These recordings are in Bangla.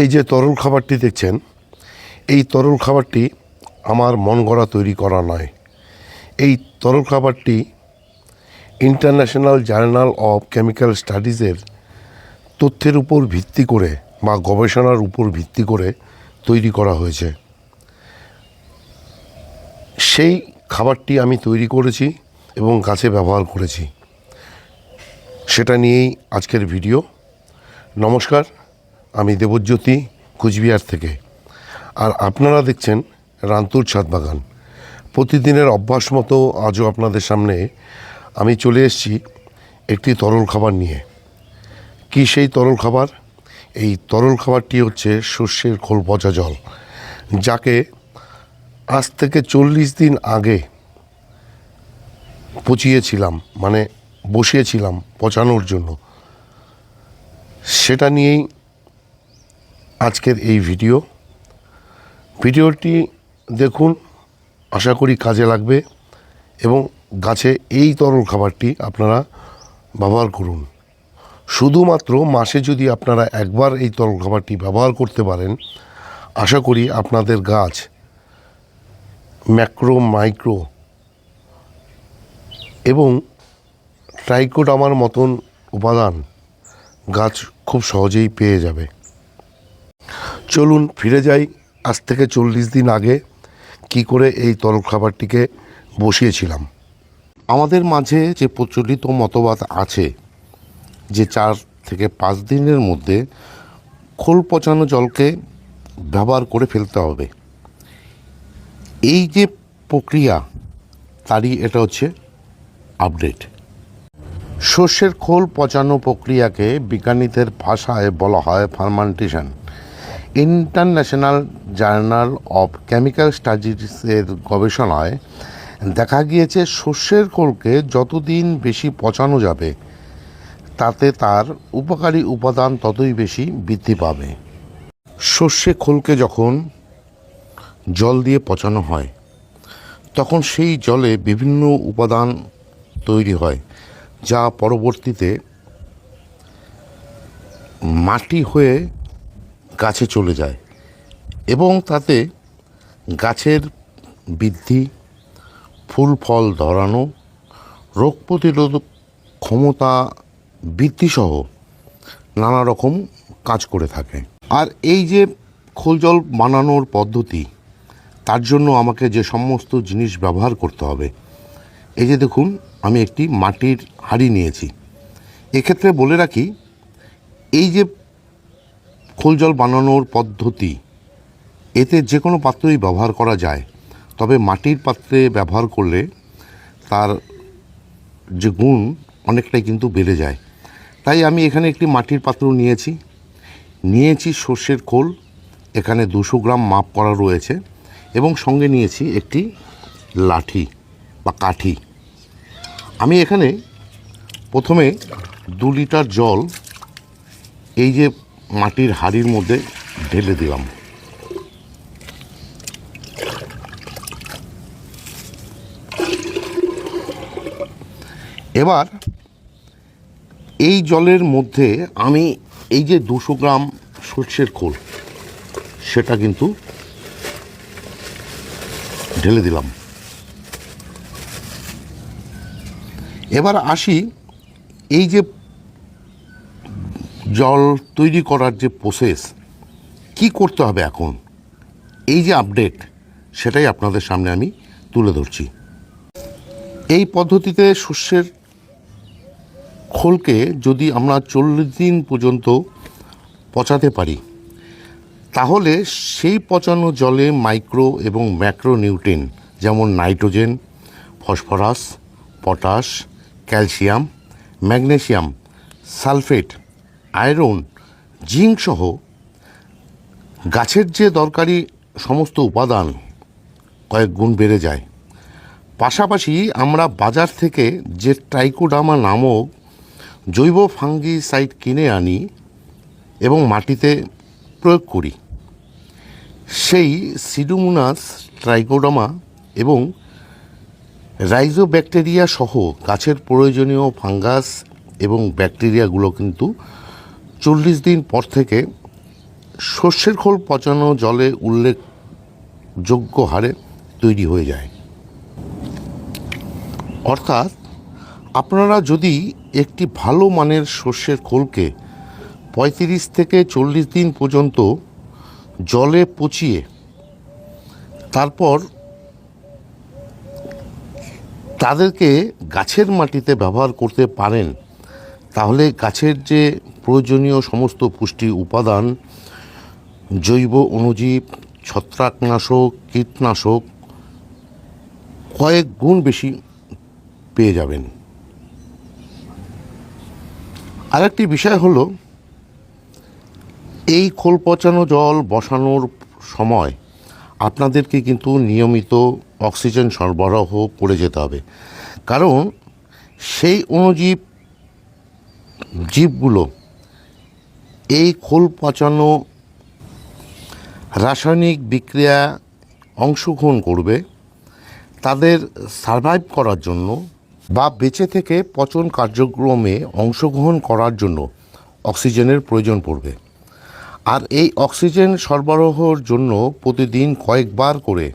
এই যে তরল খাবারটি দেখছেন, এই তরল খাবারটি আমার মন গড়া তৈরি করা নয়। এই তরল খাবারটি ইন্টারন্যাশনাল জার্নাল অফ কেমিক্যাল স্টাডিজের তথ্যের উপর ভিত্তি করে বা গবেষণার উপর ভিত্তি করে তৈরি করা হয়েছে। সেই খাবারটি আমি তৈরি করেছি এবং গাছে ব্যবহার করেছি, সেটা নিয়েই আজকের ভিডিও। নমস্কার, আমি দেবজ্যোতি, কুচবিহার থেকে। আর আপনারা দেখছেন রান্তুর ছাদ বাগান। প্রতিদিনের অভ্যাস মতো আজও আপনাদের সামনে আমি চলে এসেছি একটি তরল খাবার নিয়ে। কি সেই তরল খাবার? এই তরল খাবারটি হচ্ছে সর্ষের খোল পচা জল, যাকে আজ থেকে 40 দিন আগে পচিয়েছিলাম, মানে বসিয়েছিলাম পচানোর জন্য। সেটা নিয়েই আজকের এই ভিডিওটি দেখুন, আশা করি কাজে লাগবে এবং গাছে এই তরল খাবারটি আপনারা ব্যবহার করুন। শুধুমাত্র মাসে যদি আপনারা একবার এই তরল খাবারটি ব্যবহার করতে পারেন, আশা করি আপনাদের গাছ ম্যাক্রো, মাইক্রো এবং ট্রাইকোডার্মার মতন উপাদান গাছ খুব সহজেই পেয়ে যাবে। চলুন ফিরে যাই আজ থেকে 40 দিন আগে কি করে এই তরল খাবারটিকে বসিয়েছিলাম। আমাদের মাঝে যে প্রচলিত মতবাদ আছে যে 4 থেকে 5 দিনের মধ্যে খোল পচানো জলকে ব্যবহার করে ফেলতে হবে। এই যে প্রক্রিয়া, তারই এটা হচ্ছে আপডেট। সর্ষের খোল পচানো প্রক্রিয়াকে বিজ্ঞানীদের ভাষায় বলা হয় ফার্মান্টেশন। ইন্টারন্যাশনাল জার্নাল অফ কেমিক্যাল স্টাডিজের গবেষণায় দেখা গিয়েছে সর্ষের খোলকে যতদিন বেশি পচানো যাবে তাতে তার উপকারী উপাদান ততই বেশি বৃদ্ধি পাবে। সর্ষে খোলকে যখন জল দিয়ে পচানো হয় তখন সেই জলে বিভিন্ন উপাদান তৈরি হয়, যা পরবর্তীতে মাটি হয়ে গাছে চলে যায় এবং তাতে গাছের বৃদ্ধি, ফুল ফল ধরানো, রোগ প্রতিরোধক ক্ষমতা বৃদ্ধিসহ নানা রকম কাজ করে থাকে। আর এই যে খোল জল বানানোর পদ্ধতি, তার জন্য আমাকে যে সমস্ত জিনিস ব্যবহার করতে হবে, এই যে দেখুন, আমি একটি মাটির হাঁড়ি নিয়েছি। এক্ষেত্রে বলে রাখি, এই যে খোল জল বানানোর পদ্ধতি, এতে যে কোনো পাত্রই ব্যবহার করা যায়, তবে মাটির পাত্রে ব্যবহার করলে তার যে গুণ অনেকটাই কিন্তু বেড়ে যায়। তাই আমি এখানে একটি মাটির পাত্র নিয়েছি সর্ষের খোল, এখানে 200 গ্রাম মাপ করা রয়েছে, এবং সঙ্গে নিয়েছি একটি লাঠি বা কাঠি। আমি এখানে প্রথমে 2 লিটার জল এই যে মাটির হাঁড়ির মধ্যে ঢেলে দিলাম। এবার এই জলের মধ্যে আমি এই যে 200 গ্রাম সর্ষের খোল, সেটা কিন্তু ঢেলে দিলাম। এবার আসি, এই যে জল তৈরি করার যে প্রসেস, কি করতে হবে এখন, এই যে আপডেট, সেটাই আপনাদের সামনে আমি তুলে ধরছি। এই পদ্ধতিতে সর্ষের খোলকে যদি আমরা 40 দিন পর্যন্ত পচাতে পারি, তাহলে সেই পচানো জলে মাইক্রো এবং ম্যাক্রো নিউট্রিয়েন্ট যেমন nitrogen, phosphorus, potash, calcium, magnesium, sulphate, iron, zinc সহ গাছের যে দরকারি সমস্ত উপাদান কয়েক গুণ বেড়ে যায়। পাশাপাশি আমরা বাজার থেকে যে ট্রাইকোডার্মা নামক জৈব ফাঙ্গিসাইড কিনে আনি এবং মাটিতে প্রয়োগ করি, সেই সিডোমোনাস, ট্রাইকোডার্মা এবং রাইজোব্যাকটেরিয়া সহ গাছের প্রয়োজনীয় ফাঙ্গাস এবং ব্যাকটেরিয়াগুলো কিন্তু 40 দিন পর থেকে সর্ষের খোল পচানো জলে উল্লেখযোগ্য হারে তৈরি হয়ে যায়। অর্থাৎ আপনারা যদি একটি ভালো মানের সর্ষের খোলকে 35 থেকে 40 দিন পর্যন্ত জলে পচিয়ে তারপর তাদেরকে গাছের মাটিতে ব্যবহার করতে পারেন, তাহলে গাছের যে প্রয়োজনীয় সমস্ত পুষ্টি উপাদান, জৈব অণুজীব, ছত্রাকনাশক, কীটনাশক কয়েক গুণ বেশি পেয়ে যাবেন। আরেকটি বিষয় হলো, এই খোল পচানো জল বসানোর সময় আপনাদেরকে কিন্তু নিয়মিত অক্সিজেন সরবরাহ করে যেতে হবে, কারণ সেই অণুজীব জীবগুলো এই খোল পচানো রাসায়নিক বিক্রিয়া অংশগ্রহণ করবে। তাদের সারভাইভ করার জন্য বা বেঁচে থেকে পচন কার্যক্রমে অংশগ্রহণ করার জন্য অক্সিজেনের প্রয়োজন পড়বে। আর এই অক্সিজেন সরবরাহের জন্য প্রতিদিন কয়েকবার করে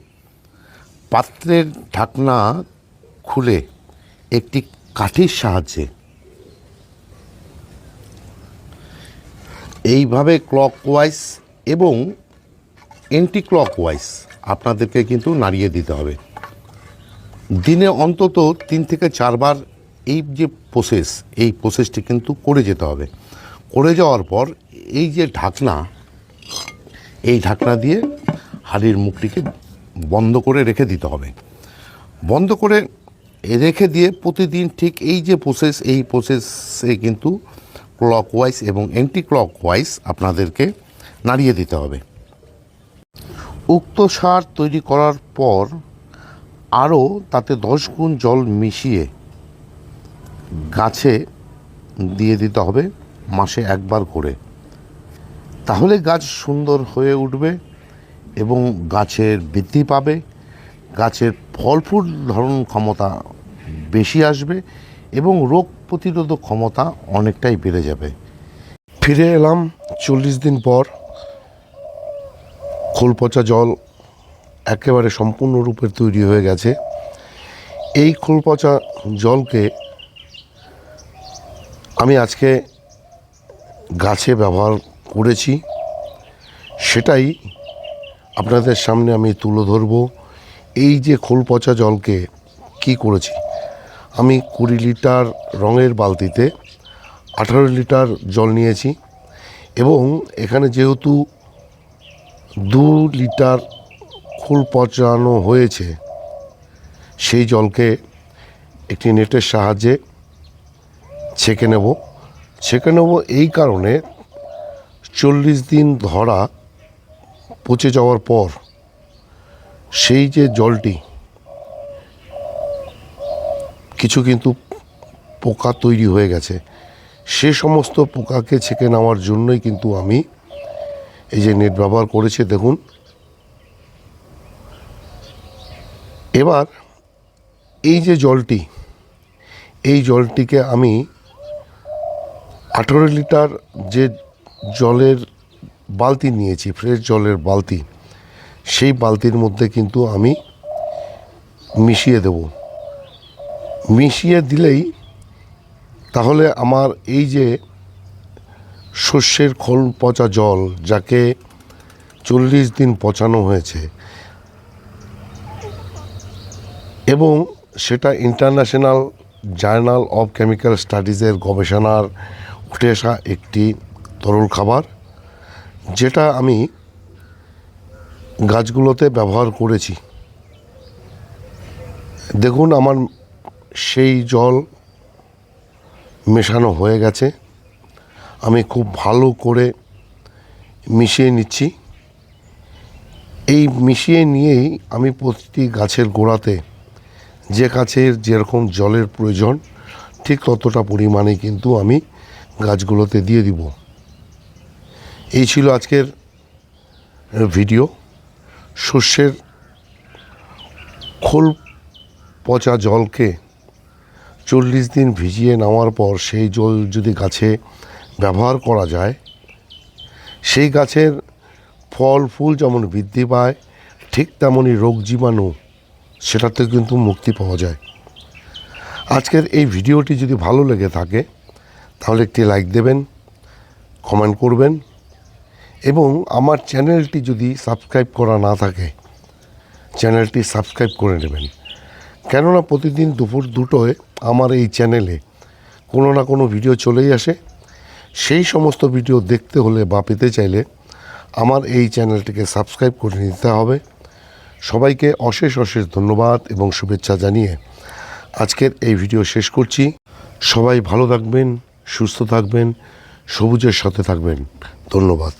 পাত্রের ঢাকনা খুলে একটি কাঠির সাহায্যে এইভাবে ক্লকওয়াইজ এবং অ্যান্টি ক্লকওয়াইজ আপনাদেরকে কিন্তু নাড়িয়ে দিতে হবে। দিনে অন্তত 3 থেকে 4 বার এই যে প্রসেসটি কিন্তু করে যেতে হবে। করে যাওয়ার পর এই যে ঢাকনা, এই ঢাকনা দিয়ে হাঁড়ির মুখটিকে বন্ধ করে রেখে দিতে হবে। বন্ধ করে রেখে দিয়ে প্রতিদিন ঠিক এই যে এই প্রসেসে কিন্তু ক্লকওয়াইজ এবং অ্যান্টি ক্লকওয়াইজ আপনাদেরকে নাড়িয়ে দিতে হবে। উক্ত সার তৈরি করার পর আরও তাতে 10 গুণ জল মিশিয়ে গাছে দিয়ে দিতে হবে মাসে একবার করে। তাহলে গাছ সুন্দর হয়ে উঠবে এবং গাছের বৃদ্ধি পাবে, গাছের ফল ফুল ধারণ ক্ষমতা বেশি আসবে এবং রোগ প্রতিরোধক ক্ষমতা অনেকটাই বেড়ে যাবে। ফিরে এলাম 40 দিন পর। খোল পচা জল একেবারে সম্পূর্ণরূপে তৈরি হয়ে গেছে। এই খোল পচা জলকে আমি আজকে গাছে ব্যবহার করেছি, সেটাই আপনাদের সামনে আমি তুলে ধরব। এই যে খোল পচা জলকে কি করেছি, আমি 20 লিটার রঙের বালতিতে 18 লিটার জল নিয়েছি এবং এখানে যেহেতু 2 লিটার খোল পচানো হয়েছে, সেই জলকে একটি নেটের সাহায্যে ছেঁকে নেব এই কারণে 40 দিন ধরা পচে যাওয়ার পর সেই যে জলটি কিছু কিন্তু পোকা তৈরি হয়ে গেছে, সে সমস্ত পোকাকে ছেঁকে নেওয়ার জন্যই কিন্তু আমি এই যে নেট ব্যবহার করেছি। দেখুন, এবার এই যে জলটি, এই জলটিকে আমি 18 লিটার যে জলের বালতি নিয়েছি, ফ্রেশ জলের বালতি, সেই বালতির মধ্যে কিন্তু আমি মিশিয়ে দেব। মিশিয়ে দিলেই তাহলে আমার এই যে সর্ষের খোল পচা জল, যাকে 40 দিন পচানো হয়েছে এবং সেটা ইন্টারন্যাশনাল জার্নাল অফ কেমিক্যাল স্টাডিজের গবেষণার উঠে আসা একটি তরল খাবার, যেটা আমি গাছগুলোতে ব্যবহার করেছি। দেখুন, আমার সেই জল মেশানো হয়ে গেছে। আমি খুব ভালো করে মিশিয়ে নিচ্ছি। এই মিশিয়ে নিয়েই আমি প্রতিটি গাছের গোড়াতে, যে গাছের যেরকম জলের প্রয়োজন, ঠিক ততটা পরিমাণে কিন্তু আমি গাছগুলোতে দিয়ে দিব। এই ছিল আজকের ভিডিও। সর্ষের খোল পচা জলকে 40 দিন ভিজিয়ে নেওয়ার পর সেই জল যদি গাছে ব্যবহার করা যায়, সেই গাছের ফল ফুল যেমন বৃদ্ধি পায়, ঠিক তেমনই রোগ জীবাণু সেটাতে কিন্তু মুক্তি পাওয়া যায়। আজকের এই ভিডিওটি যদি ভালো লেগে থাকে তাহলে একটি লাইক দেবেন, কমেন্ট করবেন এবং আমার চ্যানেলটি যদি সাবস্ক্রাইব করা না থাকে চ্যানেলটি সাবস্ক্রাইব করে নেবেন। কেননা প্রতিদিন দুপুর 2টোয় আমার এই চ্যানেলে কোনো না কোনো ভিডিও চলেই আসে। সেই সমস্ত ভিডিও দেখতে হলে বা পেতে চাইলে আমার এই চ্যানেলটিকে সাবস্ক্রাইব করে নিতে হবে। সবাইকে অশেষ অশেষ ধন্যবাদ এবং শুভেচ্ছা জানিয়ে আজকের এই ভিডিও শেষ করছি। সবাই ভালো থাকবেন, সুস্থ থাকবেন, সবুজের সাথে থাকবেন। ধন্যবাদ।